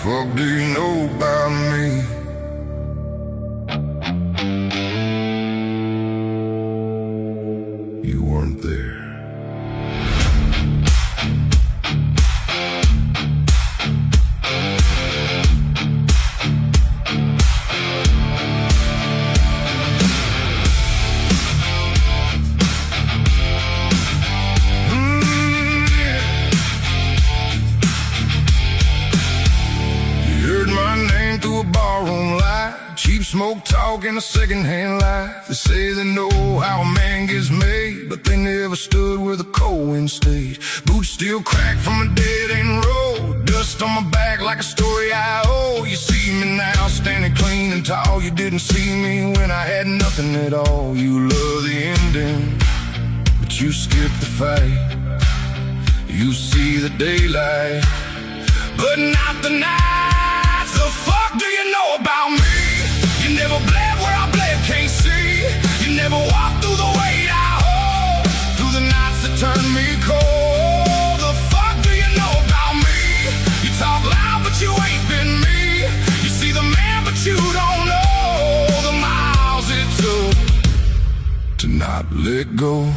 fuck do you know about me? You weren't there. Through a barroom light, cheap smoke talk and a secondhand life. They say they know how a man gets made, but they never stood where the cold wind stayed. Boots still crack from a dead-end road, dust on my back like a story I owe. You see me now standing clean and tall. You didn't see me when I had nothing at all. You love the ending, but you skip the fight. You see the daylight, but not the night. The fuck do you know about me? You never bled where I bled, can't see. You never walked through the weight I hold, through the nights that turned me cold. The fuck do you know about me? You talk loud but you ain't been me. You see the man but you don't know the miles it took to not let go.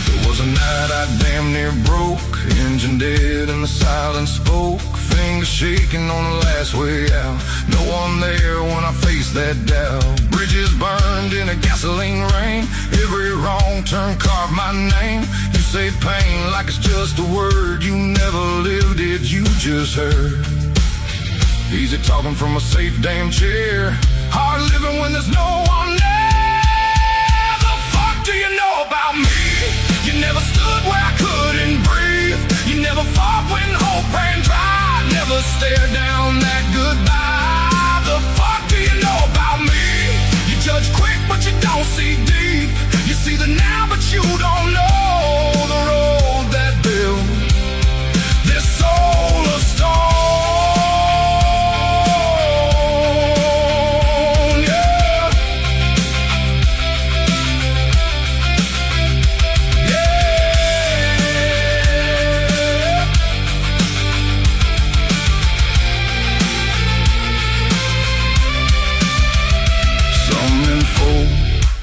There was a night I damn near broke, engine dead and the silence spoke, fingers shaking on the last way out. No one there when I faced that doubt. Bridges burned in a gasoline rain, every wrong turn carved my name. You say pain like it's just a word. You never lived it, you just heard. Easy talking from a safe damn chair, hard living when there's no one there. The fuck do you know about me? You never stood where I couldn't breathe. You never fought when hope ran dry. Never stared down that goodbye. The fuck do you know about me? You judge quick but you don't see deep. You see the now but you don't know the road that built this soul of stone.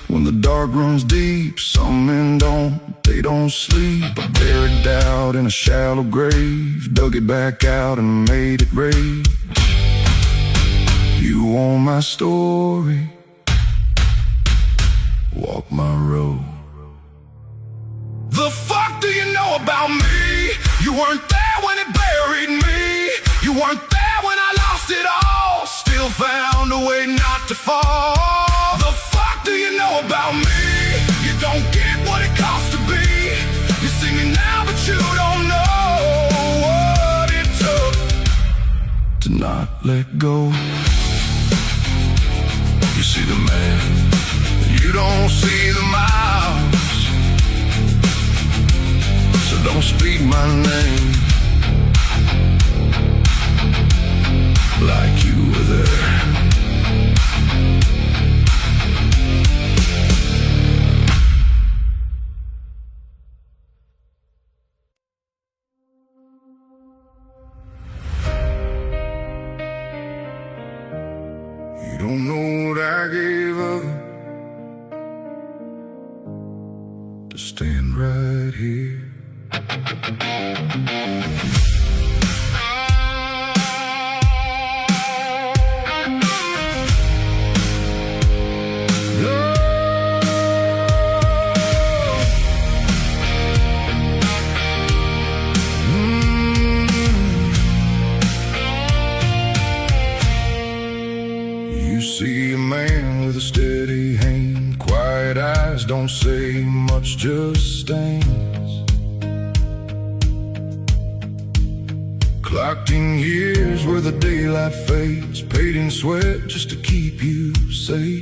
When the dark runs deep, some men they don't sleep. I buried out in a shallow grave, dug it back out and made it rage. You want my story, walk my road. The fuck do you know about me? You weren't there when it buried me. You weren't there when I lost it all, still found a way not to fall. The fuck do you know about me? You don't get what it costs to be. You see me now but you don't know what it took to not let go. You see the man, you don't see the miles. So don't speak my name like you were there. You don't know what I gave up to stand right here. See a man with a steady hand, quiet eyes, don't say much, just stains. Clocked in years where the daylight fades, paid in sweat just to keep you safe.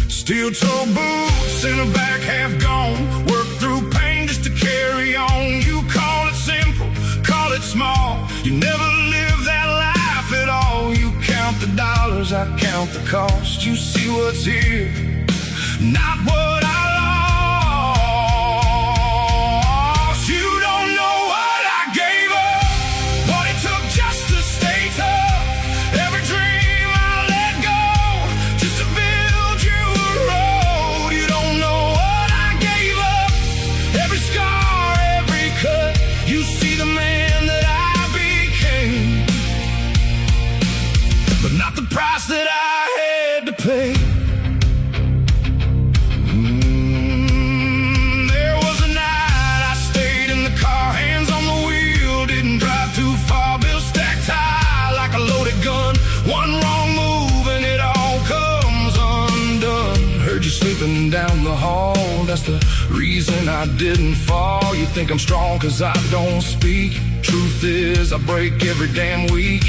Steel-toe boots and a back half gone, work through pain just to carry on. You call it simple, call it small, you never live that life at all. You count the dollars, I count the cost. You see what's here, not what I lost. that's the reason I didn't fall. You think I'm strong cause I don't speak. Truth is I break every damn week.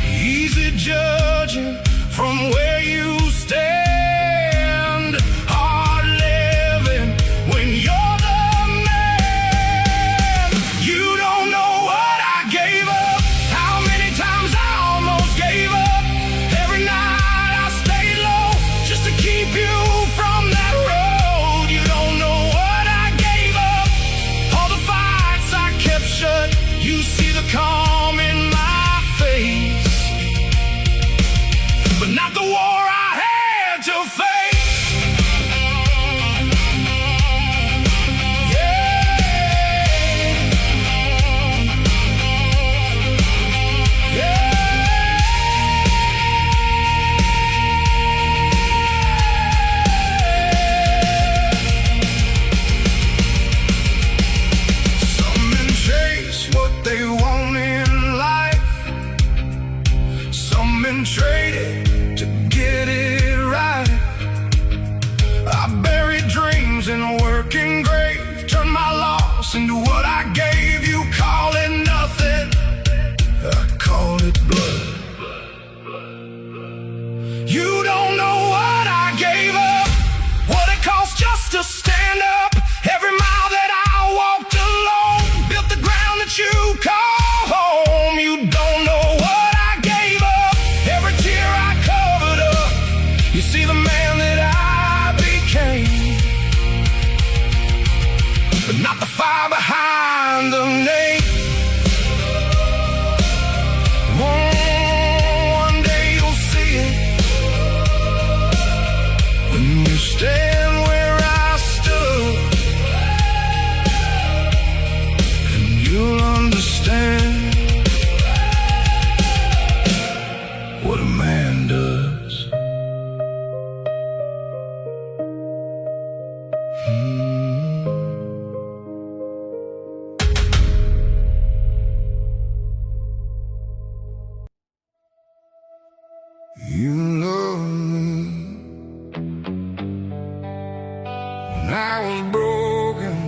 Easy judging from where you stand. Hard living when you're the man. You don't know what I gave up, how many times I almost gave up. Every night I stayed low just to keep you from that road. You don't know what I gave up, all the fights I kept shut. You see the calm in my face, but not the war I had to face. Some men chase what they want in life. Some men trade it to get it right. I buried dreams in a working grave, turned my loss into what I gave. You call it nothing, I call it blood. You don't know what I gave up, what it cost just to stand up. Every mile that I walked alone, built the ground that you call home. You don't know what I gave up, every tear I covered up. You see the man that I became, but not the fire behind the name. One day you'll see it when you stand where I stood, and you'll understand what a man does. You loved me when I was broken,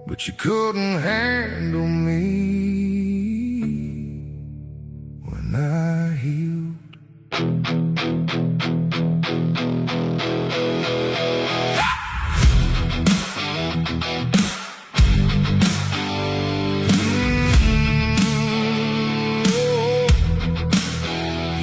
but you couldn't handle me when I healed.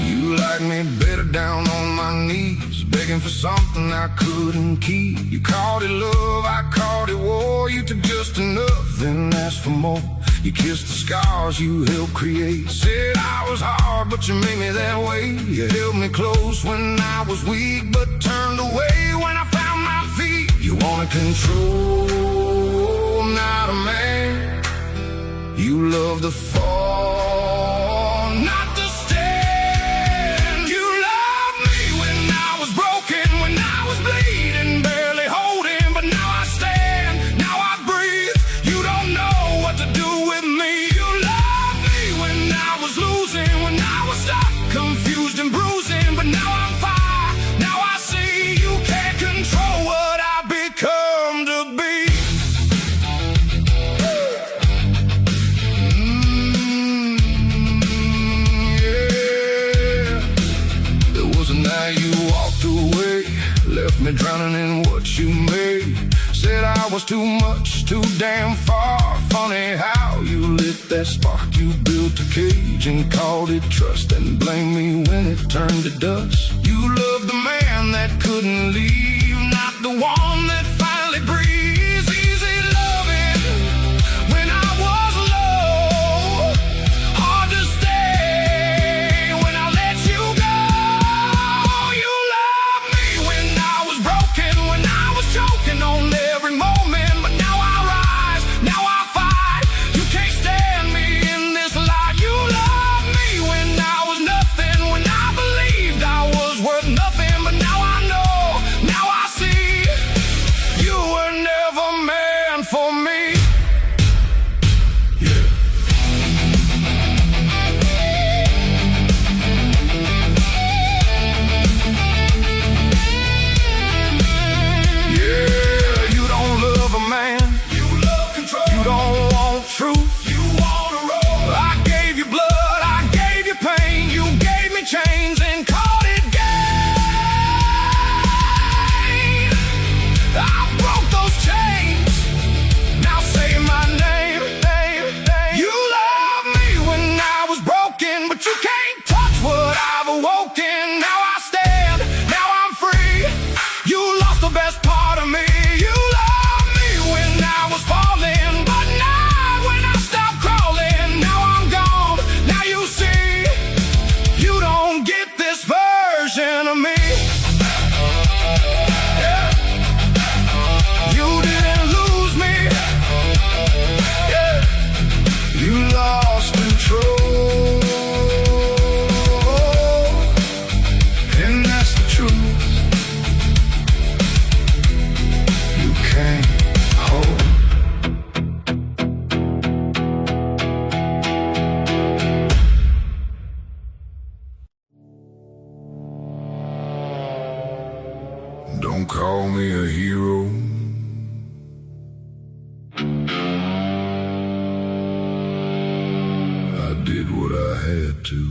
You like me better down on my knees, begging for something I couldn't keep. You called it love, I called it war. You took just enough, then asked for more. You kissed the scars you helped create. Said I was hard, but you made me that way. You held me close when I was weak, but turned away when I found my feet. You wanted control, not a man. You love to fall, not to stand. You loved me when I was broken, when I was bleeding, barely holding, but now I stand, now I breathe. You don't know what to do with me. You loved me when I was losing, when I was stuck, confused and bruising, but now I'm fine, now I see you can't control what I become to be. You walked away, left me drowning in what you made. Said I was too much, too damn far. Funny how you lit that spark. You built a cage and called it trust, and blamed me when it turned to dust. You loved the man that couldn't leave, not the one that finally breathes. Easy loving when I was low, hard to stay when I let you go. You loved me when I was broken, when I was choking on every moment, but now I rise, now I fight. You can't stand me in this light. You loved me when I was nothing, when I believed I was worth nothing, but now I know, now I see. You lost the best part of me. You loved me when I was falling, but not when I stopped crawling. Now I'm gone, now you see, you don't get this version of me. Yeah. You didn't lose me. Yeah. You lost control, and that's the truth. You can't hold. Don't call me a hero. I did what I had to.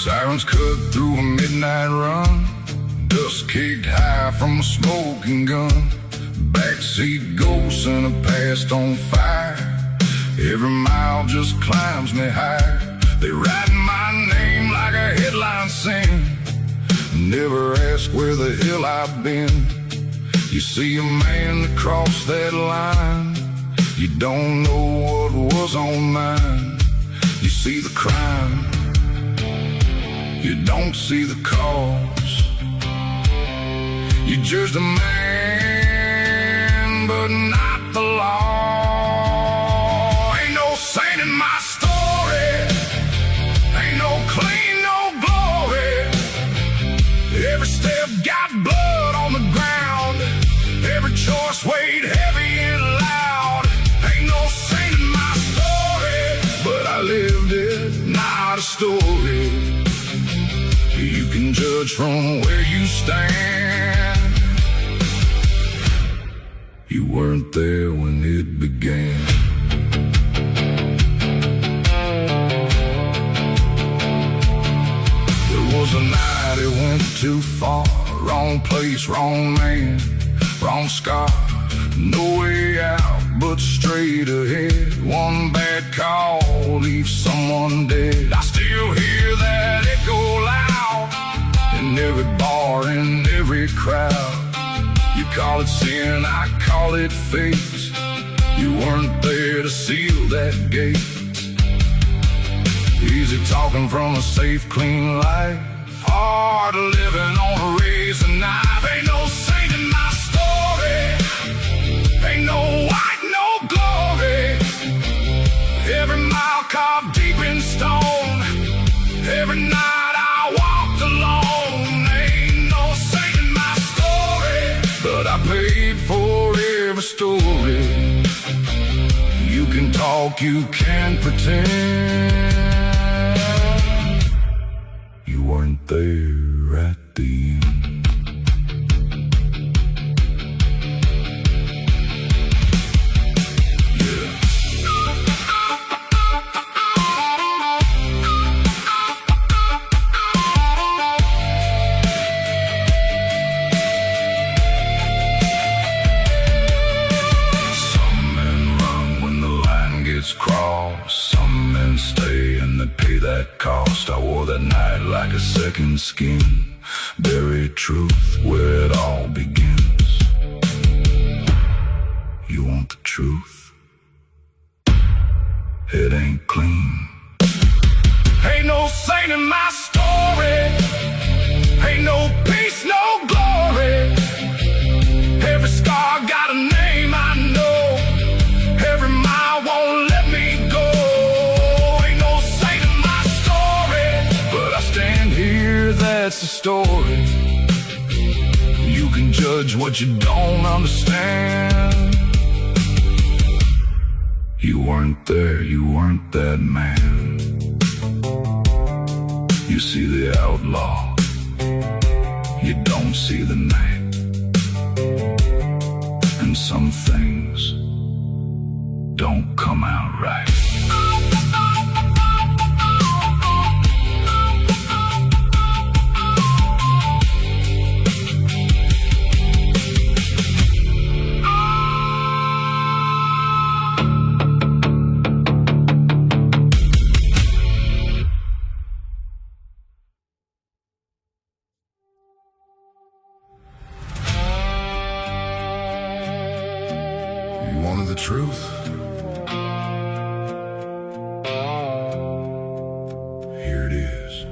Sirens cut through a midnight run, dust caked high from a smoking gun. Backseat ghosts and a past on fire. Every mile just climbs me higher. They write my name like a headline saying, never ask where the hell I've been. You see a man across that line, you don't know what was on mine. You see the crime, you don't see the cause. You're just a man, but not the law. Ain't no saint in my story, ain't no clean, no glory. Every step got blood on the ground, every choice weighed heavy and loud. Ain't no saint in my story, but I lived it, not a story. You can judge from where you stand. You weren't there when it began. There was a night it went too far. Wrong place, wrong man, wrong scar. No way out, but straight ahead. One bad call leaves someone dead. I still hear that echo loud in every bar, in every crowd. You call it sin, I call it fate. You weren't there to seal that gate. Easy talking from a safe, clean life, hard living on a razor knife. Ain't no saint in my story, ain't no white, no glory. Every mile carved deep in stone, every night I walked alone. Ain't no saint in my story, but I paid for every story. You can talk, you can pretend. You weren't there at the end. Cross. Some men stay and they pay that cost. I wore that night like a second skin. Buried truth where it all begins. You want the truth? It ain't clean. Ain't no saint in my story, ain't no peace, no glory. Every scar got a name I know, every mile won't let me go. Ain't no saint in my story, but I stand here, that's the story. You can judge what you don't understand. You weren't there, you weren't that man. You see the outlaw, you don't see the night. And when some things don't come out right. You wanted the truth? Here it is.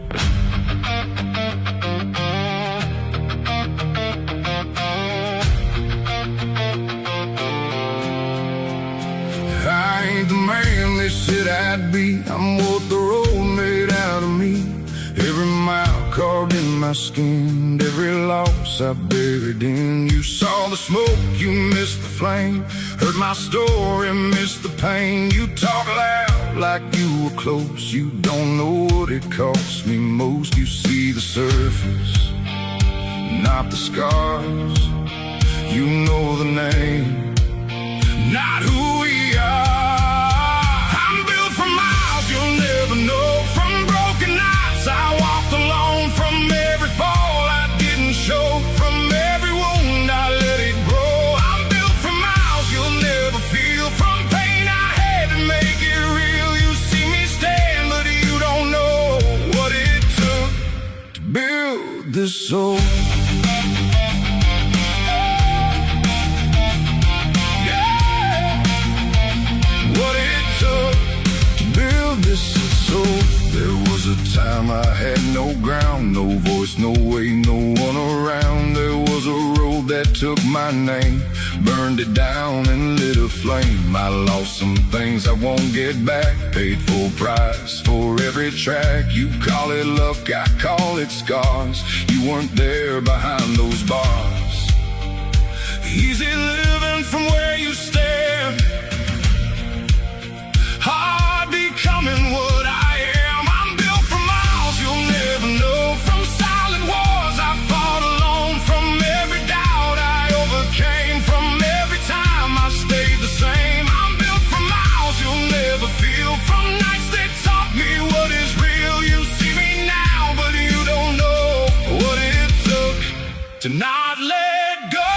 I ain't the man they said I'd be. I'm what the road made out of me. Every mile carved in my skin, every loss I buried in. You saw the smoke, you missed the flame. Heard my story, missed the pain. You talk loud like you were close. You don't know what it cost me most. You see the surface, not the scars. You know the name, not who we are. I'm built for miles you'll never know. From broken nights I walked alone. From every fall I didn't show. From every wound I let it grow. I'm built for miles you'll never feel. From pain I had to make it real. You see me stand, but you don't know what it took to build this soul. So there was a time I had no ground, no voice, no way, no one around. There was a road that took my name, burned it down and lit a flame. I lost some things I won't get back, paid full price for every track. You call it luck, I call it scars. You weren't there behind those bars. Easy living from where you stand, hard becoming what I am. I'm built for miles you'll never know. From silent wars I fought alone. From every doubt I overcame. From every time I stayed the same. I'm built for miles you'll never feel. From nights that taught me what is real. You see me now, but you don't know what it took to not let go.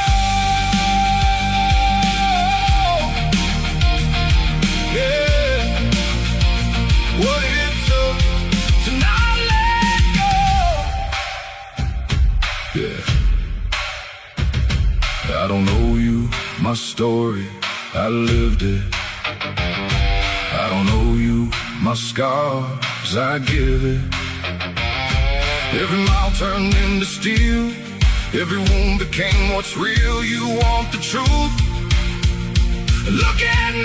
What it took to not let go. Yeah. I don't know you, my story, I lived it. I don't know you, my scars, I give it. Every mile turned into steel, every wound became what's real. You want the truth? Look at me.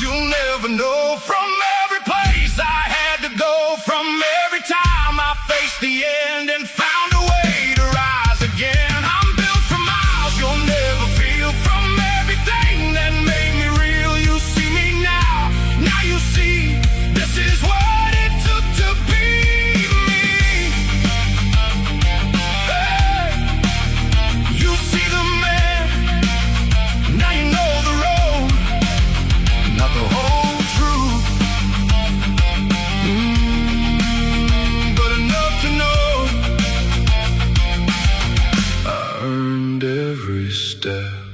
You'll never know. From every place I had to go. From every time I faced the end and found a way to rise again. I'm built for miles you'll never feel. From everything that made me real. You see me now, now you see this is what it took to be me. Hey, you see the man, now you know the road, not the whole truth, but enough to know I earned every step.